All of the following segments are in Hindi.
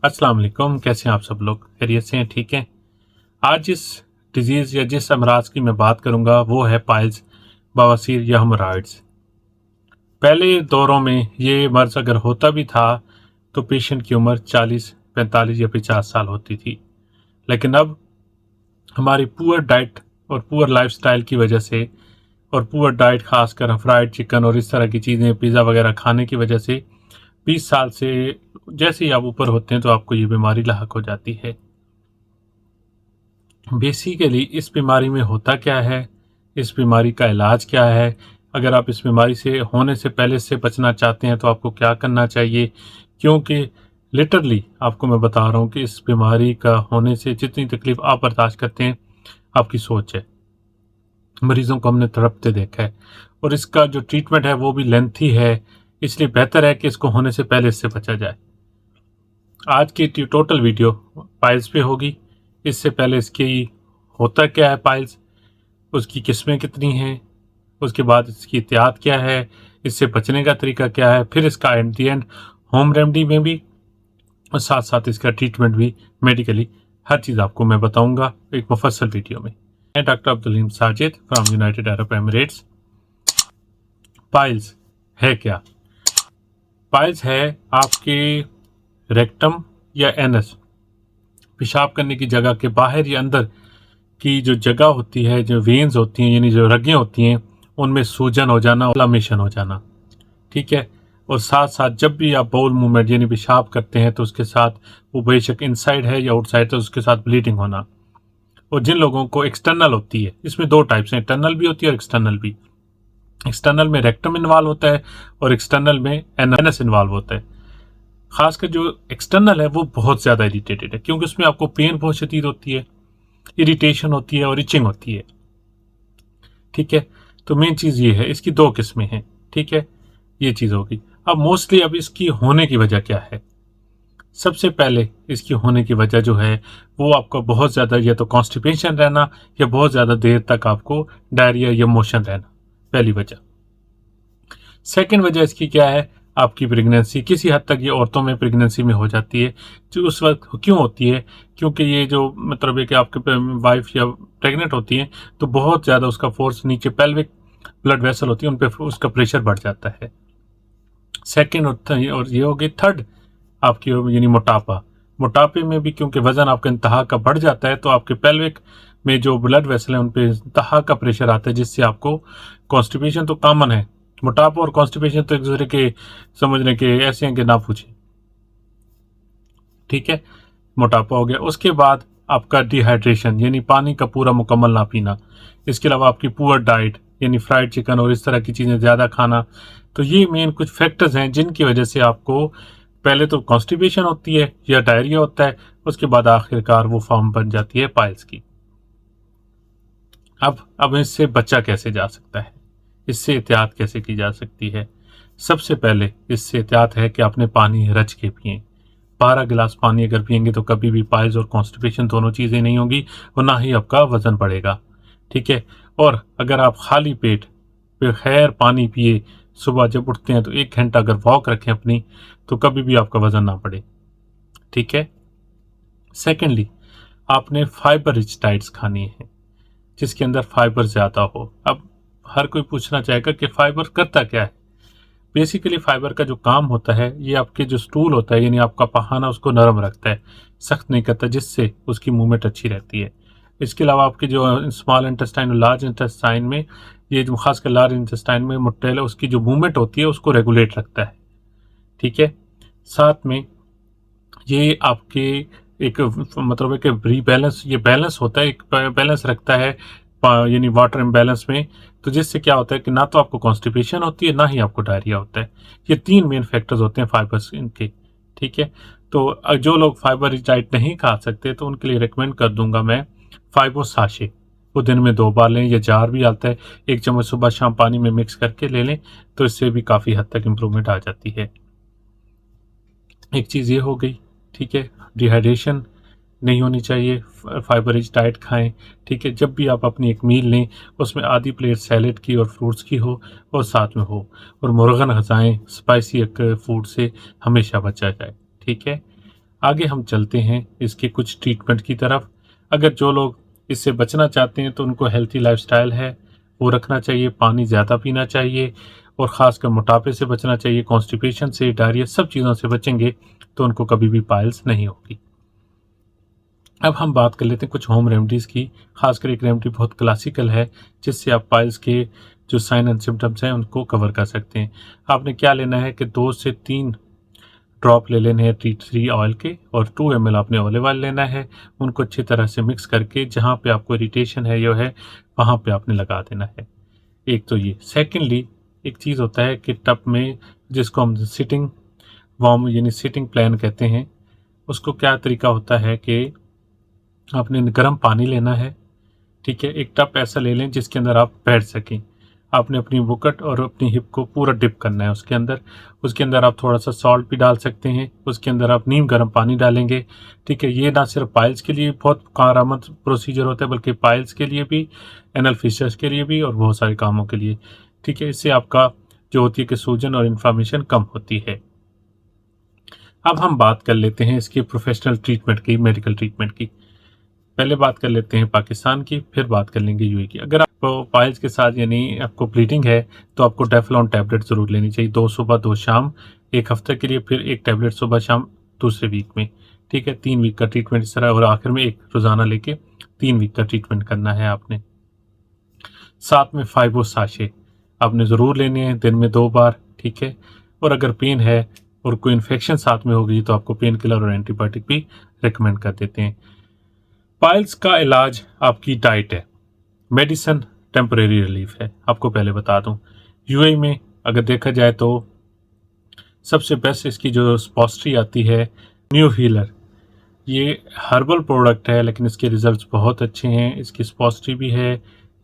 अस्सलाम वालेकुम। कैसे हैं आप सब लोग? खैरियत से हैं? ठीक हैं। आज जिस डिजीज़ या जिस अमराज की मैं बात करूंगा वो है पाइल्स, बवासीर या हेमोरॉइड्स। पहले दौरों में ये मर्ज अगर होता भी था तो पेशेंट की उम्र 40, 45 या 50 साल होती थी। लेकिन अब हमारी पुअर डाइट और पुअर लाइफस्टाइल की वजह से, और पुअर डाइट खासकर फ्राइड चिकन और इस तरह की चीज़ें, पिज़्ज़ा वगैरह खाने की वजह से 20 साल से जैसे ही आप ऊपर होते हैं तो आपको ये बीमारी लाहक हो जाती है। बेसिकली इस बीमारी में होता क्या है, इस बीमारी का इलाज क्या है, अगर आप इस बीमारी से होने से पहले से बचना चाहते हैं तो आपको क्या करना चाहिए, क्योंकि लिटरली आपको मैं बता रहा हूँ कि इस बीमारी का होने से जितनी तकलीफ आप बर्दाश्त करते हैं आपकी सोच है। मरीजों को हमने तड़पते देखा है और इसका जो ट्रीटमेंट है वो भी लेंथी है, इसलिए बेहतर है कि इसको होने से पहले इससे बचा जाए। आज की टोटल वीडियो पाइल्स पे होगी। इससे पहले इसकी होता क्या है पाइल्स, उसकी किस्में कितनी हैं, उसके बाद इसकी एहतियात क्या है, इससे बचने का तरीका क्या है, फिर इसका at the end home remedy में भी और साथ साथ इसका ट्रीटमेंट भी मेडिकली, हर चीज़ आपको मैं बताऊंगा एक मुफस्सल वीडियो में। मैं doctor Abdul Sajid from United Arab Emirates. Piles है क्या? पाइल्स है आपके रेक्टम या एनस, पेशाब करने की जगह के बाहर या अंदर की जो जगह होती है, जो वेन्स होती हैं यानी जो रगें होती हैं, उनमें सूजन हो जाना, इन्फ्लेमेशन हो जाना। ठीक है। और साथ साथ जब भी आप बाउल मूवमेंट यानी पेशाब करते हैं तो उसके साथ, वो बेशक इनसाइड है या आउटसाइड, तो उसके साथ ब्लीडिंग होना। और जिन लोगों को एक्सटर्नल होती है, इसमें दो टाइप्स हैं, इंटरनल भी होती है और एक्सटर्नल भी। एक्सटर्नल में रेक्टम इन्वॉल्व होता है और एक्सटर्नल में एनस इन्वॉल्व होता है। खासकर जो एक्सटर्नल है वो बहुत ज़्यादा इरिटेटेड है, क्योंकि उसमें आपको पेन बहुत शदीद होती है, इरिटेशन होती है और इचिंग होती है। ठीक है। तो मेन चीज़ ये है, इसकी दो किस्में हैं। ठीक है, ये चीज़ होगी। अब मोस्टली अब इसकी होने की वजह क्या है? सबसे पहले इसकी होने की वजह जो है वो आपको बहुत ज़्यादा या तो कॉन्स्टिपेशन रहना या बहुत ज़्यादा देर तक आपको डायरिया या मोशन रहना, पहली वजह। सेकेंड वजह इसकी क्या है? आपकी प्रेगनेंसी। किसी हद तक ये औरतों में प्रेगनेंसी में हो जाती है, जो उस वक्त क्यों होती है, क्योंकि ये जो मतलब है कि आपके वाइफ या प्रेग्नेंट होती हैं तो बहुत ज़्यादा उसका फोर्स नीचे पेल्विक ब्लड वेसल होती है उन पर, उसका प्रेशर बढ़ जाता है। सेकेंड और ये हो गई थर्ड आपकी यानी मोटापा। मोटापे में भी क्योंकि वजन आपका इंतहा का बढ़ जाता है तो आपके पेल्विक में जो ब्लड वेसल है उन पे इंतहा का प्रेशर आता है, जिससे आपको कॉन्स्टिपेशन तो कॉमन है। मोटापा और कॉन्स्टिपेशन तो एक दूसरे के समझने के ऐसे हैं कि ना पूछे। ठीक है, मोटापा हो गया। उसके बाद आपका डिहाइड्रेशन यानी पानी का पूरा मुकम्मल ना पीना। इसके अलावा आपकी पुअर डाइट यानी फ्राइड चिकन और इस तरह की चीज़ें ज़्यादा खाना। तो ये मेन कुछ फैक्टर्स हैं जिनकी वजह से आपको पहले तो कॉन्स्टिपेशन होती है या डायरिया होता है, उसके बाद आखिरकार वो फॉर्म बन जाती है पाइल्स की। अब इससे बचा कैसे जा सकता है, इससे एहतियात कैसे की जा सकती है? सबसे पहले इससे एहतियात है कि आपने पानी रच के पिए। 12 गिलास पानी अगर पिएंगे तो कभी भी पाइल्स और कॉन्स्टिपेशन दोनों चीज़ें नहीं होंगी और ना ही आपका वजन बढ़ेगा। ठीक है। और अगर आप खाली पेट बगैर पानी पिए सुबह जब उठते हैं तो 1 घंटा अगर वॉक रखें अपनी, तो कभी भी आपका वजन ना बढ़े। ठीक है। सेकेंडली, आपने फाइबर रिच डाइट्स खानी है जिसके अंदर फाइबर ज़्यादा हो। अब हर कोई पूछना चाहेगा कि फाइबर करता क्या है। बेसिकली फाइबर का जो काम होता है, ये आपके जो स्टूल होता है यानी आपका पहाना उसको नरम रखता है, सख्त नहीं करता, जिससे उसकी मूवमेंट अच्छी रहती है। इसके अलावा आपके जो स्मॉल इंटेस्टाइन और लार्ज इंटेस्टाइन में, ये जो खासकर लार्ज इंटेस्टाइन में मोटेल है, उसकी जो मूवमेंट होती है उसको रेगुलेट रखता है। ठीक है। साथ में ये आपके एक मतलब है कि रीबैलेंस, ये बैलेंस होता है, एक बैलेंस रखता है यानी वाटर इम्बैलेंस में। तो जिससे क्या होता है कि ना तो आपको कॉन्स्टिपेशन होती है ना ही आपको डायरिया होता है। ये 3 मेन फैक्टर्स होते हैं फाइबर्स इनके। ठीक है। तो जो लोग फाइबर रिच डाइट नहीं खा सकते तो उनके लिए रिकमेंड कर दूंगा मैं फाइबो साशे। वो दिन में 2 बार लें, या जार भी आता है, 1 चम्मच सुबह शाम पानी में मिक्स करके ले लें, तो इससे भी काफ़ी हद तक इम्प्रूवमेंट आ जाती है। एक चीज़ ये हो गई। ठीक है। डिहाइड्रेशन नहीं होनी चाहिए, फाइबर रिच डाइट खाएं। ठीक है। जब भी आप अपनी एक मील लें उसमें आधी प्लेट सैलेड की और फ्रूट्स की हो और साथ में हो, और मुर्गन ग़िज़ाएँ स्पाइसी फूड से हमेशा बचा जाए। ठीक है। आगे हम चलते हैं इसके कुछ ट्रीटमेंट की तरफ। अगर जो लोग इससे बचना चाहते हैं तो उनको हेल्थी लाइफस्टाइल है वो रखना चाहिए, पानी ज़्यादा पीना चाहिए और ख़ासकर मोटापे से बचना चाहिए, कॉन्स्टिपेशन से, डायरिया, सब चीज़ों से बचेंगे तो उनको कभी भी पाइल्स नहीं होगी। अब हम बात कर लेते हैं कुछ होम रेमेडीज़ की। खासकर एक रेमेडी बहुत क्लासिकल है जिससे आप पाइल्स के जो साइन एंड सिम्टम्स हैं उनको कवर कर सकते हैं। आपने क्या लेना है कि 2 से 3 ड्रॉप ले लेने हैं टी ट्री ऑयल के और 2 ml आपने ऑलिव ऑयल लेना है। उनको अच्छी तरह से मिक्स करके जहाँ पे आपको इरिटेशन है जो है वहाँ पे आपने लगा देना है। एक तो ये। सेकेंडली एक चीज़ होता है कि टब में जिसको हम सिटिंग वार्म यानी सिटिंग प्लान कहते हैं, उसको क्या तरीका होता है कि आपने गर्म पानी लेना है, ठीक है। एक टब ऐसा ले लें जिसके अंदर आप बैठ सकें। आपने अपनी बुकट और अपनी हिप को पूरा डिप करना है उसके अंदर। उसके अंदर आप थोड़ा सा सॉल्ट भी डाल सकते हैं। उसके अंदर आप नीम गर्म पानी डालेंगे, ठीक है। ये ना सिर्फ पाइल्स के लिए बहुत कारआमद प्रोसीजर होता है बल्कि पाइल्स के लिए भी, एनल फिशर्स के लिए भी और बहुत सारे कामों के लिए, ठीक है। इससे आपका जो होती है कि सूजन और इन्फ्लामेशन कम होती है। अब हम बात कर लेते हैं इसकी प्रोफेशनल ट्रीटमेंट की, मेडिकल ट्रीटमेंट की। पहले बात कर लेते हैं पाकिस्तान की, फिर बात कर लेंगे यूए की। अगर आपको पाइल्स के साथ यानी आपको ब्लीडिंग है तो आपको डेफलॉन टैबलेट ज़रूर लेनी चाहिए, 2 सुबह 2 शाम, 1 हफ्ते के लिए, फिर 1 टैबलेट सुबह शाम दूसरे वीक में, ठीक है। 3 वीक का ट्रीटमेंट इस तरह और आखिर में 1 रोज़ाना लेके 3 वीक का ट्रीटमेंट करना है आपने। साथ में फाइबो साशे आपने ज़रूर लेने हैं दिन में 2 बार, ठीक है। और अगर पेन है और कोई इन्फेक्शन साथ में हो गई तो आपको पेन किलर और एंटीबायोटिक भी रिकमेंड कर देते हैं। पाइल्स का इलाज आपकी डाइट है, मेडिसिन टेम्परेरी रिलीफ है। आपको पहले बता दूं, यूएई में अगर देखा जाए तो सबसे बेस्ट इसकी जो स्पॉस्ट्री आती है न्यू हीलर, ये हर्बल प्रोडक्ट है लेकिन इसके रिजल्ट्स बहुत अच्छे हैं। इसकी स्पॉस्ट्री भी है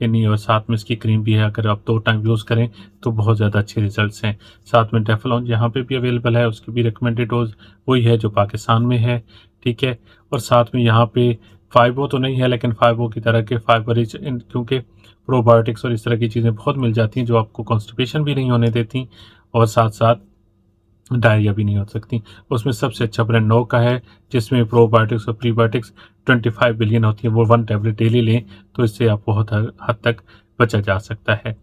यानी और साथ में इसकी क्रीम भी है। अगर आप 2 टाइम यूज़ करें तो बहुत ज़्यादा अच्छे रिजल्ट्स हैं। साथ में डेफलॉन यहाँ पे भी अवेलेबल है, उसकी भी रिकमेंडेड डोज वही है जो पाकिस्तान में है, ठीक है। और साथ में यहाँ पे फाइबो तो नहीं है लेकिन फाइबो की तरह के फाइबर रिच क्योंकि प्रोबायोटिक्स और इस तरह की चीज़ें बहुत मिल जाती हैं जो आपको कॉन्स्टिपेशन भी नहीं होने देती और साथ साथ डायरिया भी नहीं हो सकती। उसमें सबसे अच्छा ब्रांड नो का है जिसमें प्रोबायोटिक्स और प्रीबायोटिक्स 25 बिलियन होती है। वो 1 टैबलेट डेली लें तो इससे आप बहुत हद तक बचा जा सकता है।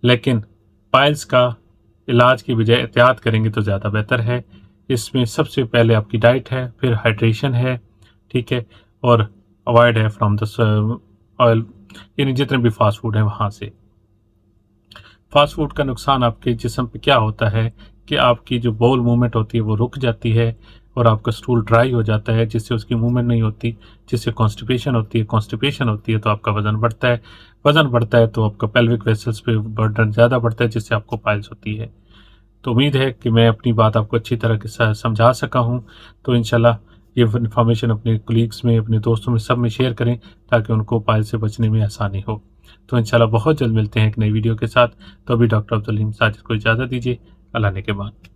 लेकिन पाइल्स का इलाज की बजाय एहतियात करेंगे तो ज़्यादा बेहतर है। इसमें सबसे पहले आपकी डाइट है, फिर हाइड्रेशन है, ठीक है, और अवॉइड है फ्रॉम द ऑयल यानी जितने भी फास्ट फूड हैं वहाँ से। फास्ट फूड का नुकसान आपके जिस्म पे क्या होता है कि आपकी जो बाउल मूवमेंट होती है वो रुक जाती है और आपका स्टूल ड्राई हो जाता है जिससे उसकी मूवमेंट नहीं होती, जिससे कॉन्स्टिपेशन होती है। कॉन्स्टिपेशन होती है तो आपका वज़न बढ़ता है, वज़न बढ़ता है तो आपका पेल्विक वेसल्स पे बर्डन ज़्यादा बढ़ता है जिससे आपको पाइल्स होती है। तो उम्मीद है कि मैं अपनी बात आपको अच्छी तरह के साथ समझा सका हूँ। तो इंशाल्लाह ये इन्फॉर्मेशन अपने कोलीग्स में, अपने दोस्तों में, सब में शेयर करें ताकि उनको पाइल्स से बचने में आसानी हो। तो इंशाल्लाह बहुत जल्द मिलते हैं एक नई वीडियो के साथ। तो अभी डॉक्टर अब्दुल हलीम साजिद को इजाज़त दीजिए। अल्लाह ने के बाद।